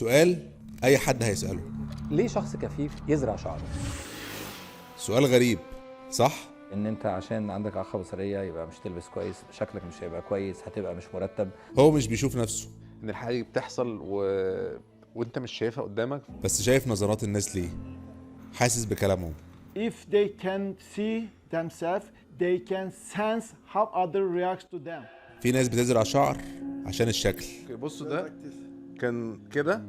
سؤال اي حد هيسأله. ليه شخص كفيف يزرع شعره؟ سؤال غريب صح؟ ان انت عشان عندك اعاقه بصريه يبقى مش تلبس كويس، شكلك مش هيبقى كويس، هتبقى مش مرتب. هو مش بيشوف نفسه ان الحاجه دي بتحصل وانت مش شايفها قدامك. بس شايف نظرات الناس ليه، حاسس بكلامهم. If they can see themselves, they can sense how other reacts to them. في ناس بتزرع شعر عشان الشكل، بصوا ده كان كده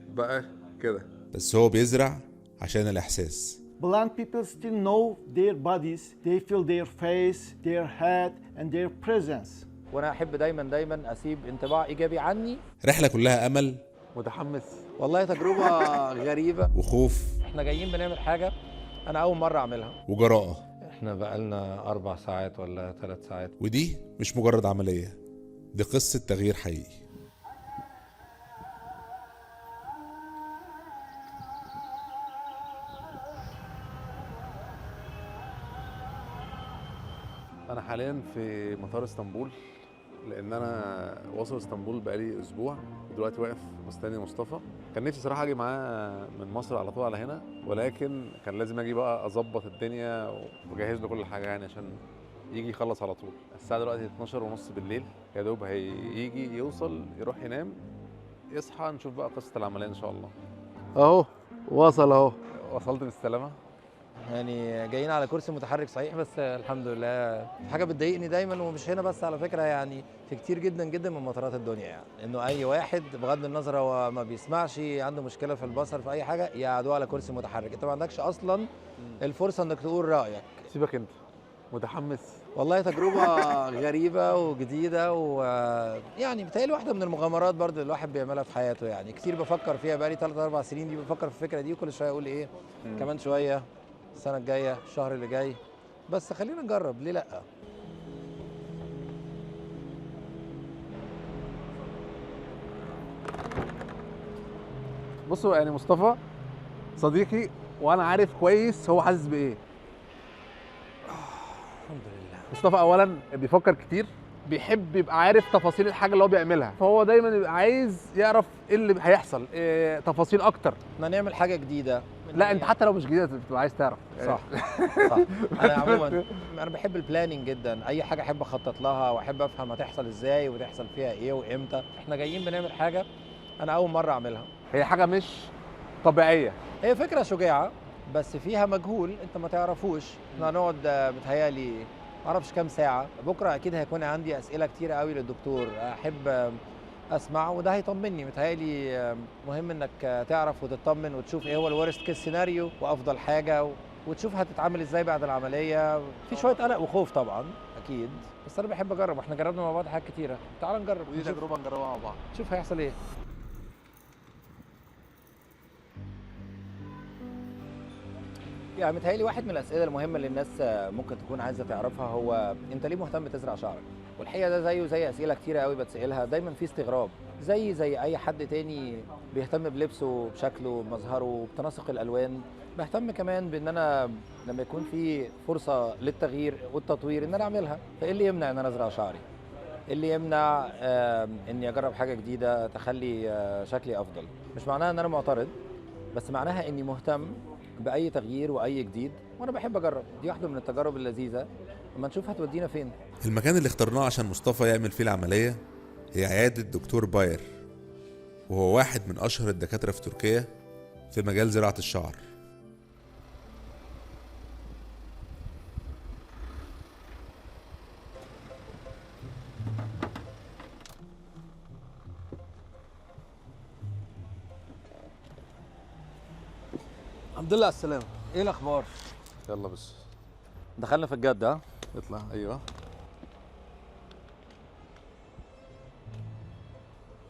بقى كده. بس هو بيزرع عشان الإحساس. Blind people still know their bodies. They feel their face, their head, and their presence. وانا احب دايما اسيب انطباع ايجابي عني. رحلة كلها أمل متحمس. والله تجربه غريبه. وخوف احنا جايين بنعمل حاجه انا اول مره اعملها. وجراءة. احنا بقالنا 4 ساعات ولا 3 ساعات. ودي مش مجرد عملية، دي قصة تغيير حقيقي. انا حاليا في مطار اسطنبول، لان انا واصل اسطنبول بقالي اسبوع، دلوقتي واقف مستني مصطفى. كان نفسي صراحه اجي معاه من مصر على طول على هنا، ولكن كان لازم اجي بقى اظبط الدنيا واجهز له كل حاجه يعني عشان يجي يخلص على طول. الساعه دلوقتي 12:30 بالليل، يا دوب هيجي يوصل يروح ينام يصحى نشوف بقى قصه العمليه ان شاء الله. اهو وصل اهو. وصلت بالسلامه. يعني جايين على كرسي متحرك صحيح، بس الحمد لله. حاجه بتضايقني دايما، ومش هنا بس على فكره، يعني في كتير جدا جدا من مطارات الدنيا، يعني انه اي واحد بغض النظر هو ما بيسمعش، عنده مشكله في البصر في اي حاجه، يقعدوه على كرسي متحرك. انت ما عندكش اصلا الفرصه انك تقول رايك. سيبك انت، متحمس. والله تجربه غريبه وجديده، ويعني بتهيألي واحده من المغامرات برضه اللي الواحد بيعملها في حياته. يعني كتير بفكر فيها، بقالي 3 4 سنين دي بفكر في الفكره دي، وكل شويه اقول ايه كمان شويه، السنة الجاية، الشهر اللي جاي، بس خلينا نجرب، ليه لأ؟ بصوا يعني مصطفى صديقي، وانا عارف كويس هو حاسس بايه. الحمد لله. مصطفى اولا بيفكر كتير، بيحب يبقى عارف تفاصيل الحاجه اللي هو بيعملها، فهو دايما يبقى عايز يعرف ايه اللي هيحصل، إيه تفاصيل اكتر. احنا نعمل حاجة جديدة. لا انت حتى لو مش جديده بتبقى عايز تعرف. صح صح. انا عموما انا بحب البلاننج جدا، اي حاجة احب اخطط لها واحب افهم هتحصل ازاي وتحصل فيها ايه وامتى. احنا جايين بنعمل حاجة انا اول مرة اعملها. هي حاجه مش طبيعيه. هي فكرة شجاعة بس فيها مجهول انت ما تعرفوش. احنا هنقعد بتهيألي معرفش كام ساعة. بكرة أكيد هيكون عندي أسئلة كتيرة قوي للدكتور أحب أسمع، وده هيطمني. متهيألي مهم إنك تعرف وتطمن وتشوف إيه هو الورست كيس سيناريو وأفضل حاجة، وتشوف هتتعامل إزاي بعد العملية. في شوية قلق وخوف طبعا أكيد، بس أنا بحب أجرب، وإحنا جربنا مع بعض حاجات كتيرة. تعال نجرب ودي تجربه نجربها مع بعض. نشوف هيحصل إيه. يعني متهيألي واحد من الأسئلة المهمة اللي الناس ممكن تكون عايزة تعرفها هو أنت ليه مهتم تزرع شعرك؟ والحقيقة ده زيه زي أسئلة كتيرة قوي بتسألها، دايما في استغراب، زي أي حد تاني بيهتم بلبسه، بشكله، بمظهره، بتناسق الألوان. بهتم كمان بإن أنا لما يكون في فرصة للتغيير والتطوير إن أنا أعملها. فإيه اللي يمنع إن أنا أزرع شعري؟ إيه اللي يمنع إني أجرب حاجة جديدة تخلي شكلي أفضل؟ مش معناها إن أنا معترض، بس معناها إني مهتم بأي تغيير وأي جديد، وأنا بحب أجرب. دي واحدة من التجارب اللذيذة، لما نشوف هتودينا فين. المكان اللي اخترناه عشان مصطفى يعمل فيه العملية هي عيادة دكتور باير، وهو واحد من أشهر الدكاترة في تركيا في مجال زراعة الشعر. الحمد لله على السلامه. إيه الأخبار؟ يلا بس دخلنا في الجد ها؟ اطلع. ايوه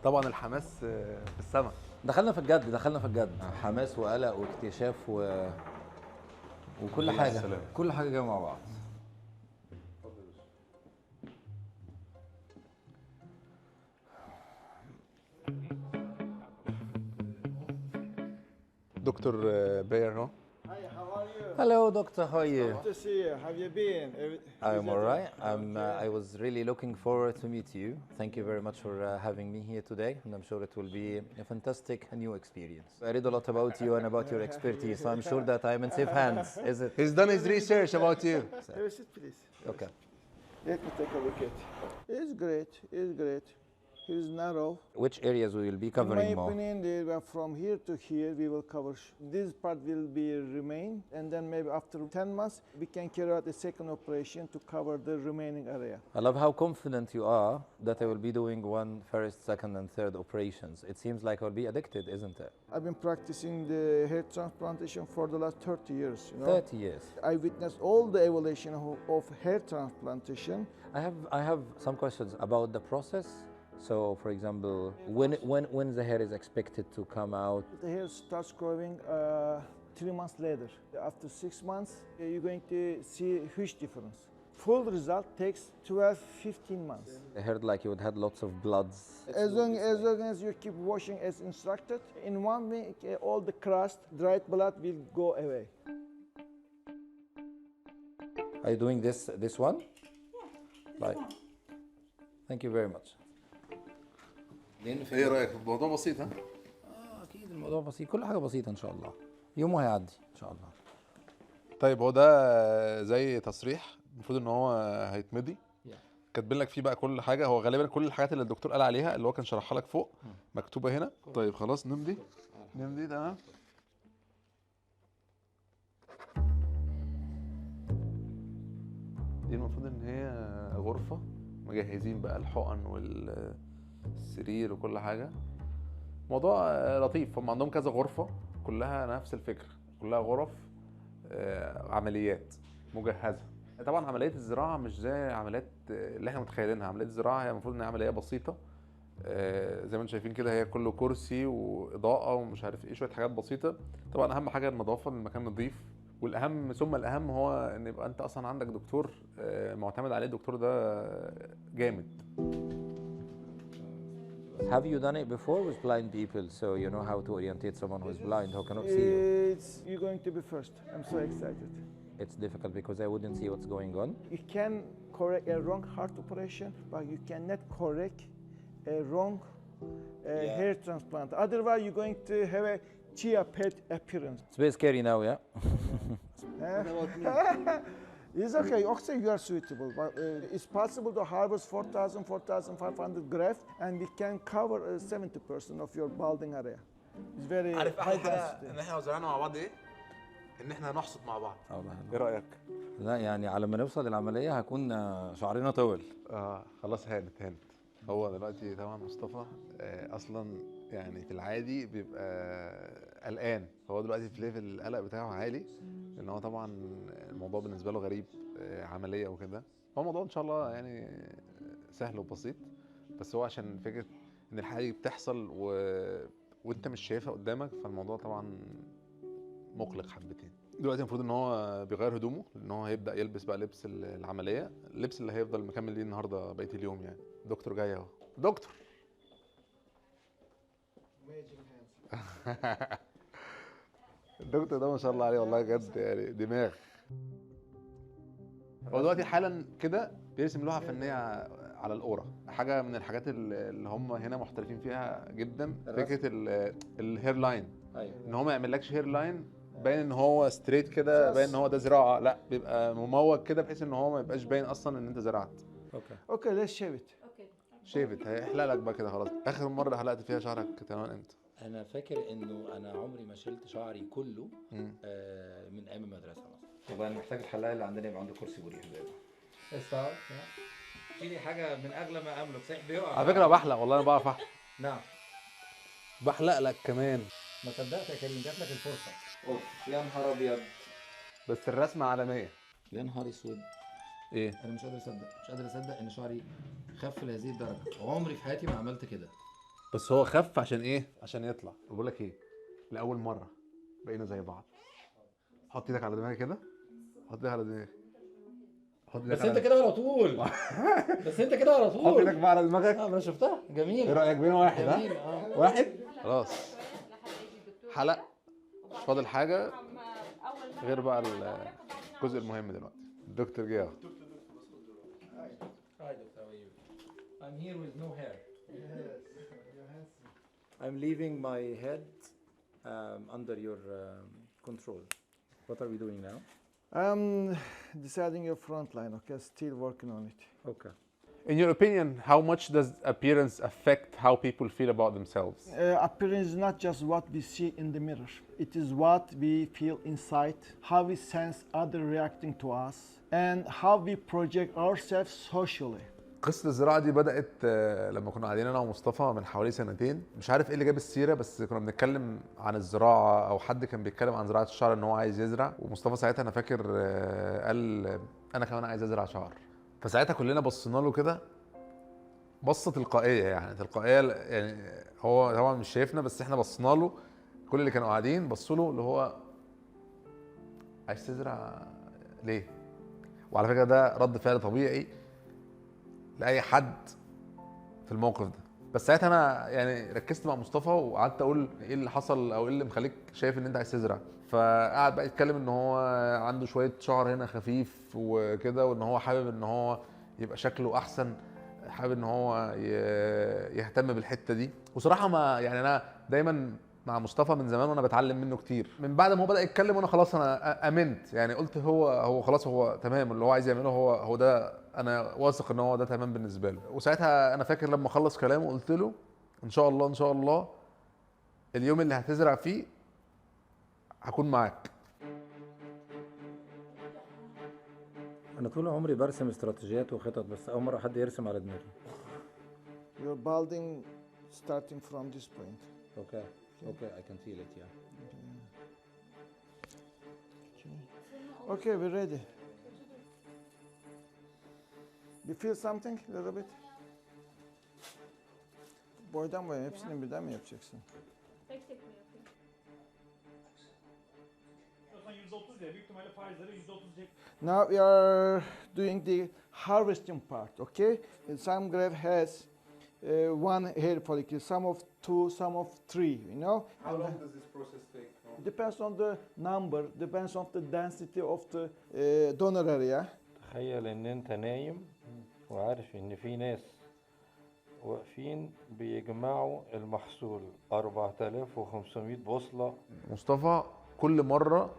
طبعا الحماس في السما. دخلنا في الجد، دخلنا في الجد. حماس وقلق واكتشاف وكل حاجة. السلام. كل حاجة جاية مع بعض. دكتور باير اهو. Hi, how are you? Hello, doctor. How are you? Good to see you. How you been? I'm all right. I was really looking forward to meet you. Thank you very much for having me here today, and I'm sure it will be a fantastic new experience. I read a lot about you and about your expertise, so I'm sure that I'm in safe hands. Is it? He's done his research about you. Have a seat, please. Okay. Let me take a look at it. It's great. It's great. Here's narrow. Which areas we will be In covering my more? opinion, from here to here, we will cover. This part will be remain, and then maybe after 10 months, we can carry out a second operation to cover the remaining area. I love how confident you are that I will be doing one first, second, and third operations. It seems like I'll be addicted, isn't it? I've been practicing the hair transplantation for the last 30 years. 30 years. I witnessed all the evolution of hair transplantation. I have some questions about the process. So, for example, when the hair is expected to come out? The hair starts growing 3 months later. After 6 months, you're going to see a huge difference. Full result takes 12-15 months. I heard like you would had lots of bloods. As long as you keep washing as instructed, in 1 week all the crust, dried blood will go away. Are you doing this one? Like, thank you very much. ايه رايك؟ الموضوع بسيط ها؟ اكيد الموضوع بسيط، كل حاجه بسيطه ان شاء الله، يومه هيعدي ان شاء الله. طيب هو ده زي تصريح المفروض ان هو هيتمضي، كاتبين لك فيه بقى كل حاجه. هو غالبا كل الحاجات اللي الدكتور قال عليها اللي هو كان شرحها لك فوق مكتوبه هنا. طيب خلاص نمضي تمام. دي المفروض ان هي غرفه مجهزين بقى الحقن والسرير وكل حاجه. موضوع لطيف. هم عندهم كذا غرفه كلها نفس الفكره، كلها غرف عمليات مجهزه. طبعا عمليه الزراعه مش زي عمليات اللي احنا متخيلينها. عمليه الزراعه هي المفروض انها عمليه بسيطه، زي ما انتم شايفين كده، هي كله كرسي واضاءه ومش عارف ايه، شويه حاجات بسيطه. طبعا اهم حاجه النظافه، المكان نظيف، والاهم ثم الاهم هو ان يبقى انت اصلا عندك دكتور معتمد عليه. الدكتور ده جامد. Have you done it before with blind people, so you know how to orientate someone who is blind, who cannot see you? You're going to be first. I'm so excited. It's difficult because I wouldn't see what's going on. You can correct a wrong heart operation, but you cannot correct a wrong hair transplant. Otherwise, you're going to have a chia pet appearance. It's a bit scary now, yeah? It's okay. Actually, you are suitable. But it's possible to harvest 4,000, 4,500 grafts, and we can cover 70% of your balding area. It's very عارف high احلى حاجه density. ان احنا لو زرعنا مع بعض ايه؟ ان احنا نحصد مع بعض. ايه رايك؟ لا يعني على ما نوصل للعملية هكون شعرنا طول. خلاص هانت. هو دلوقتي طبعا مصطفى اصلا يعني في العادي بيبقى قلقان، فهو دلوقتي في ليفل القلق بتاعه عالي، لان هو طبعا الموضوع بالنسبه له غريب، عمليه وكده. هو الموضوع ان شاء الله يعني سهل وبسيط، بس هو عشان فكره ان الحاجه دي بتحصل وانت مش شايفها قدامك، فالموضوع طبعا مقلق حبتين. دلوقتي المفروض ان هو بيغير هدومه، ان هو هيبدا يلبس بقى لبس العمليه، اللبس اللي هيفضل مكمل ليه النهارده بقيه اليوم يعني. الدكتور جاي اهو. دكتور الدكتور ده ما شاء الله عليه والله بجد يعني دماغ. هو دلوقتي حالا كده بيرسم لوحه فنيه على القوره، حاجه من الحاجات اللي هم هنا محترفين فيها جدا. فكره الهير لاين، ان هو ما يعملكش هير لاين باين ان هو ستريت كده، باين ان هو ده زراعه، لا بيبقى مموج كده بحيث ان هو ما يبقاش باين اصلا ان انت زرعت. Okay, let's shave it. شيفت هيحلق لك بقى كده خلاص. اخر مره حلقت فيها شعرك تمام امتى؟ انا فاكر انه انا عمري ما شلت شعري كله من ايام المدرسه مثلا. طبعا محتاج الحلاق اللي عندنا يبقى عنده كرسي مريح زي ده. الصعب شيلي حاجه من اغلى ما املك. صحيح بيقع على فكره بحلق والله، انا بعرف احلق. نعم بحلق لك كمان. ما صدقت يا كريم، جات لك الفرصه. اوف يا نهار ابيض، بس الرسمه عالميه. يا نهار اسود. ايه؟ انا مش قادر اصدق ان شعري خف لهذه الدرجه. عمري في حياتي ما عملت كده. بس هو خف عشان ايه؟ عشان يطلع. بقول لك ايه، لاول مره بقينا زي بعض. حط ايدك على دماغي كده، حط ايدك على دماغي، حط ايدك بس انت كده على طول. بس انت كده على طول. حط ايدك بقى على دماغك. ما انا شفتها جميله. ايه رايك بينا واحد؟ جميل. واحد خلاص. حلق مش فاضل حاجه. اول غير بقى الجزء المهم دلوقتي. الدكتور جه. Hi, Doctor. How are you? I'm here with no hair. I'm leaving my head under your control. What are we doing now? I'm deciding your front line, okay? Still working on it. Okay. In your opinion, how much does appearance affect how people feel about themselves? Appearance is not just what we see in the mirror. It is what we feel inside, how we sense others reacting to us, and how we project ourselves socially. قصة الزراعة دي بدأت لما كنا قاعدين أنا ومصطفى من حوالي سنتين. مش عارف إيه اللي جاب السيرة، بس كنا بنتكلم عن الزراعة أو حد كان بيتكلم عن زراعة الشعر إن هو عايز يزرع، ومصطفى ساعتها أنا فاكر قال أنا كمان عايز أزرع شعر. فساعتها كلنا بصينا له كده بصة تلقائية، يعني تلقائية، يعني هو طبعا مش شايفنا بس إحنا بصينا له، كل اللي كانوا قاعدين بصوا له اللي هو عايز تزرع ليه؟ وعلى فكرة ده رد فعل طبيعي لاي حد في الموقف ده. بس ساعتها انا يعني ركزت مع مصطفى وقعدت اقول ايه اللي حصل او ايه اللي مخليك شايف ان انت عايز تزرع. فقعد بقى يتكلم ان هو عنده شويه شعر هنا خفيف وكده، وان هو حابب ان هو يبقى شكله احسن، حابب ان هو يهتم بالحته دي. وصراحه ما يعني انا دايما مع مصطفى من زمان وانا بتعلم منه كتير. من بعد ما هو بدا يتكلم وانا خلاص انا امنت، يعني قلت هو خلاص هو تمام، اللي هو عايز يعمله هو ده، انا واثق ان هو ده تمام بالنسبه له. وساعتها انا فاكر لما خلص كلامه قلت له ان شاء الله ان شاء الله اليوم اللي هتزرع فيه هكون معاك. أنا طول عمري برسم استراتيجيات وخطط، بس أول مرة حد يرسم على دماغي. You're balding starting from this point. Okay. Okay, I can feel it, yeah. Okay, we're ready. You feel something a little bit? Boydan boya hepsini birden mi yapacaksın? Tek tek mi yapayım? Diyorsan %30 diye büyük ihtimalle faizleri %30 çek. Now we are doing the harvesting part, okay? Some grave has one hair follicle, some of two, some of three, you know? How long does this process take? It depends on the number, depends on the density of the donor area. تخيل ان انت نايم وعارف ان في ناس واقفين بيجمعوا المحصول 4500 بوصلة. مصطفى كل مره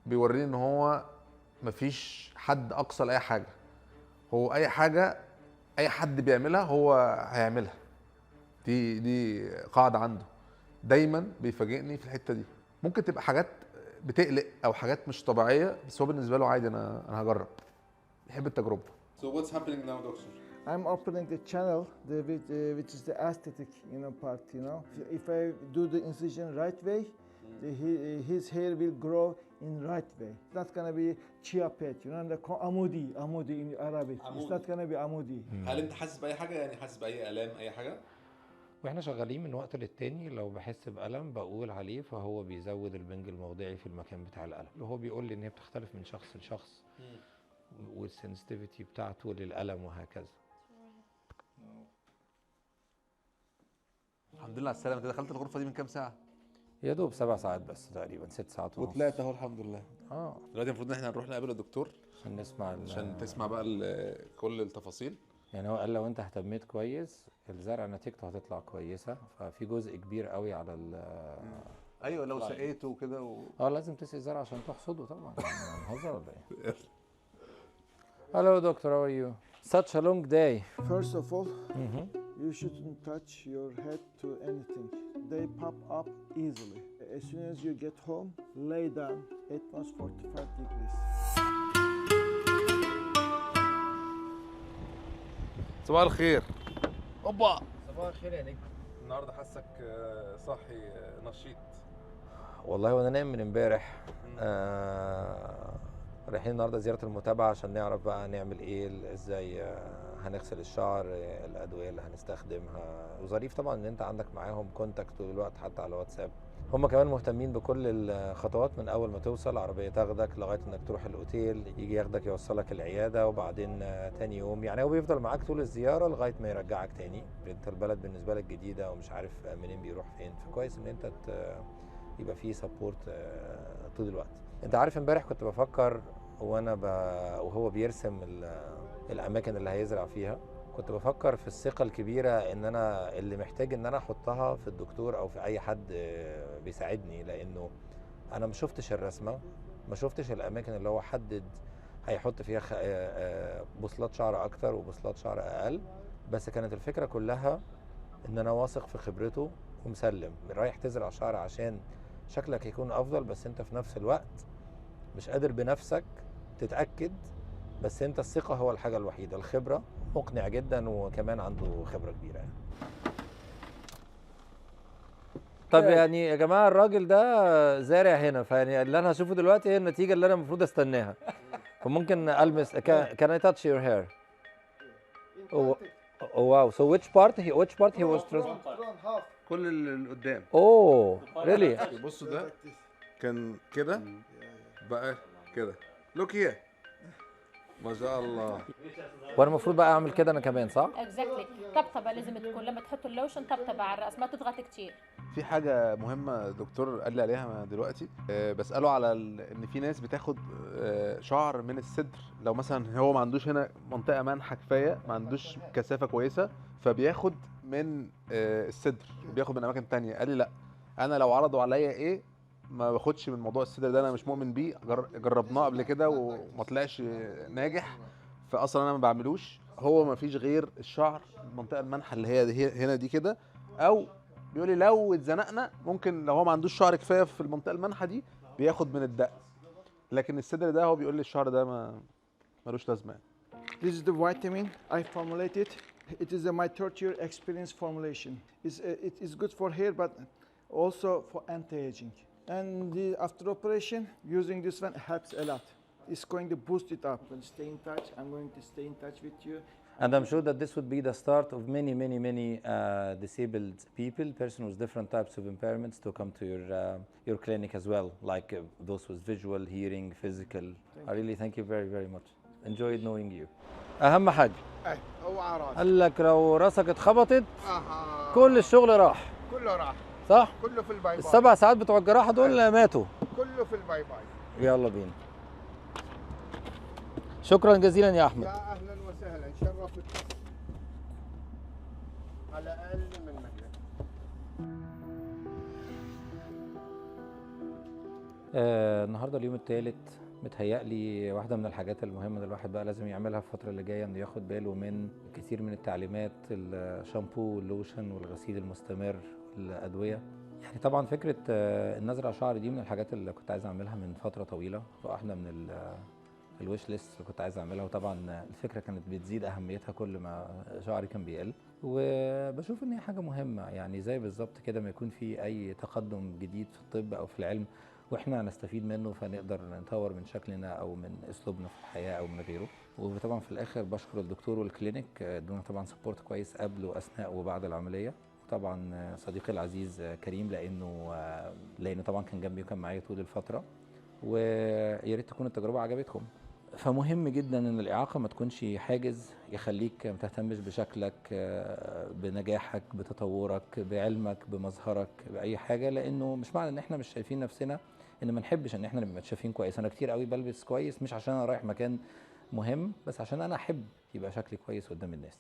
بيوريني ان هو مفيش حد اقصى لاي حاجه، هو اي حاجه اي حد بيعملها هو هيعملها. دي قاعده عنده، دايما بيفاجئني في الحته دي. ممكن تبقى حاجات بتقلق او حاجات مش طبيعيه، بس هو بالنسبه له عادي، انا هجرب، بيحب التجربه. So what's happening now, doctor? I'm opening the channel, which is the aesthetic, part. If I do the incision right way, his hair will grow in right way. It's not gonna be chia pet, the amudi in Arabic. It's not gonna be amudi. هل انت حاسس باي حاجه؟ يعني حاسس باي الام اي حاجه؟ واحنا شغالين من وقت للتاني لو بحس بألم بقول عليه، فهو بيزود البنج الموضعي في المكان بتاع الألم. وهو بيقول لي ان هي بتختلف من شخص لشخص والسنسيتيفيتي بتاعته للألم وهكذا. الحمد لله على السلامه. انت دخلت الغرفه دي من كام ساعه؟ يا دوب 7 ساعات بس تقريبا، 6 ساعات ونص. وطلعت اهو الحمد لله. دلوقتي المفروض ان احنا نروح نقابل الدكتور عشان نسمع عشان تسمع بقى كل التفاصيل. يعني هو قال لو انت اهتميت كويس الزرع نتيجته هتطلع كويسه، ففي جزء كبير قوي على ايوه لو سقيته وكده لازم تسقي الزرع عشان تحصده طبعا. هنهزر ولا ايه؟ Hello doctor, how are you? Such a long day. First of all, you shouldn't touch your head to anything. They pop up easily. As soon as you get home, lay down at -45 degrees. صباح الخير. اوبا صباح الخير يا نجم. النهارده حاسك صاحي نشيط. والله وانا نايم من امبارح. رايحين النهارده زياره المتابعه عشان نعرف بقى نعمل ايه، ازاي هنغسل الشعر، الادويه اللي هنستخدمها. وظريف طبعا ان انت عندك معاهم كونتاكت طول الوقت حتى على واتساب. هم كمان مهتمين بكل الخطوات من اول ما توصل، عربيه تاخدك لغايه انك تروح الاوتيل، يجي ياخدك يوصلك العياده، وبعدين تاني يوم يعني هو بيفضل معاك طول الزياره لغايه ما يرجعك تاني. انت البلد بالنسبه لك جديده ومش عارف منين بيروح فين، فكويس ان انت يبقى فيه سبورت طول الوقت. انت عارف امبارح كنت بفكر وهو بيرسم الاماكن اللي هيزرع فيها، كنت بفكر في الثقة الكبيرة ان انا اللي محتاج ان انا احطها في الدكتور او في اي حد بيساعدني، لانه انا ما شفتش الرسمة، ما شفتش الاماكن اللي هو حدد هيحط فيها بوصلات شعر اكتر وبوصلات شعر اقل، بس كانت الفكرة كلها ان انا واثق في خبرته ومسلم، رايح تزرع شعر عشان شكلك يكون افضل، بس انت في نفس الوقت مش قادر بنفسك تتأكد، بس انت الثقة هو الحاجة الوحيدة. الخبرة مقنع جدا وكمان عنده خبرة كبيرة يعني. طب يعني يا جماعة الراجل ده زارع هنا، فيعني اللي انا هشوفه دلوقتي هي النتيجة اللي انا المفروض استناها. فممكن ألمس can I touch your hair? Oh wow. So which part he was كل اللي قدام. Oh really? بصوا ده كان كده بقى كده. لوك هير. ما شاء الله. وانا المفروض بقى اعمل كده انا كمان صح؟ اكزاكتلي. طبطبه لازم تكون لما تحطوا اللوشن طبطبه على الراس، ما تضغط كتير. في حاجة مهمة الدكتور قال لي عليها دلوقتي، بسأله على إن في ناس بتاخد شعر من الصدر، لو مثلا هو ما عندوش هنا منطقة منحة كفاية، ما عندوش كثافة كويسة، فبياخد من الصدر وبياخد من أماكن تانية. قال لي لا، أنا لو عرضوا عليا إيه ما باخدش من موضوع الصدر ده، أنا مش مؤمن بيه، جربناه قبل كده وما طلعش ناجح، فأصلا أنا ما بعملوش. هو ما فيش غير الشعر المنطقة المنحة اللي هي هنا دي كده، أو بيقول لي لو اتزنقنا ممكن لو هو ما عندوش شعر كفايه في المنطقه المنحه دي بياخد من الدق، لكن الصدر ده هو بيقول لي الشعر ده ملوش لازمه. This is the vitamin I formulated. It is my third year experience formulation. It is good for hair, but also for anti-aging. And after operation, using this one helps a lot. It's going to boost it up. Stay in touch. I'm going to stay in touch with you. And I'm sure that this would be the start of many disabled people, persons with different types of impairments, to come to your clinic as well, like those with visual, hearing, physical. I really thank you very much. Enjoyed knowing you. أهم حاجة اوعى راسك. قال لك لو راسك اتخبطت كل الشغل راح. كله راح. صح؟ كله في الباي باي. ال7 ساعات بتوع الجراحة دول ماتوا. كله في الباي باي. يلا بينا. شكرا جزيلا يا أحمد. يا اهلا وسهلا، شرفت على اقل من مهلك. النهارده اليوم الثالث، متهيألي واحدة من الحاجات المهمة اللي الواحد بقى لازم يعملها في الفترة اللي جاية انه ياخد باله من كثير من التعليمات، الشامبو واللوشن والغسيل المستمر والأدوية. يعني طبعا فكرة النزرع شعر دي من الحاجات اللي كنت عايز اعملها من فترة طويلة، واحدة من الويش ليست اللي كنت عايز اعملها، وطبعا الفكرة كانت بتزيد أهميتها كل ما شعري كان بيقل، وبشوف ان هي حاجة مهمة. يعني زي بالظبط كده ما يكون في أي تقدم جديد في الطب أو في العلم واحنا نستفيد منه، فنقدر نطور من شكلنا او من اسلوبنا في الحياه او من غيره. وطبعا في الاخر بشكر الدكتور والكلينيك، ادونا طبعا سبورت كويس قبل واثناء وبعد العمليه. وطبعا صديقي العزيز كريم لانه طبعا كان جنبي وكان معايا طول الفتره، ويا ريت تكون التجربه عجبتكم. فمهم جدا ان الاعاقه ما تكونش حاجز يخليك ما تهتمش بشكلك، بنجاحك، بتطورك، بعلمك، بمظهرك، باي حاجه، لانه مش معنى ان احنا مش شايفين نفسنا ان ما نحبش ان احنا نبقى شايفين كويس. انا كتير قوي بلبس كويس مش عشان انا رايح مكان مهم، بس عشان انا احب يبقى شكلي كويس قدام الناس.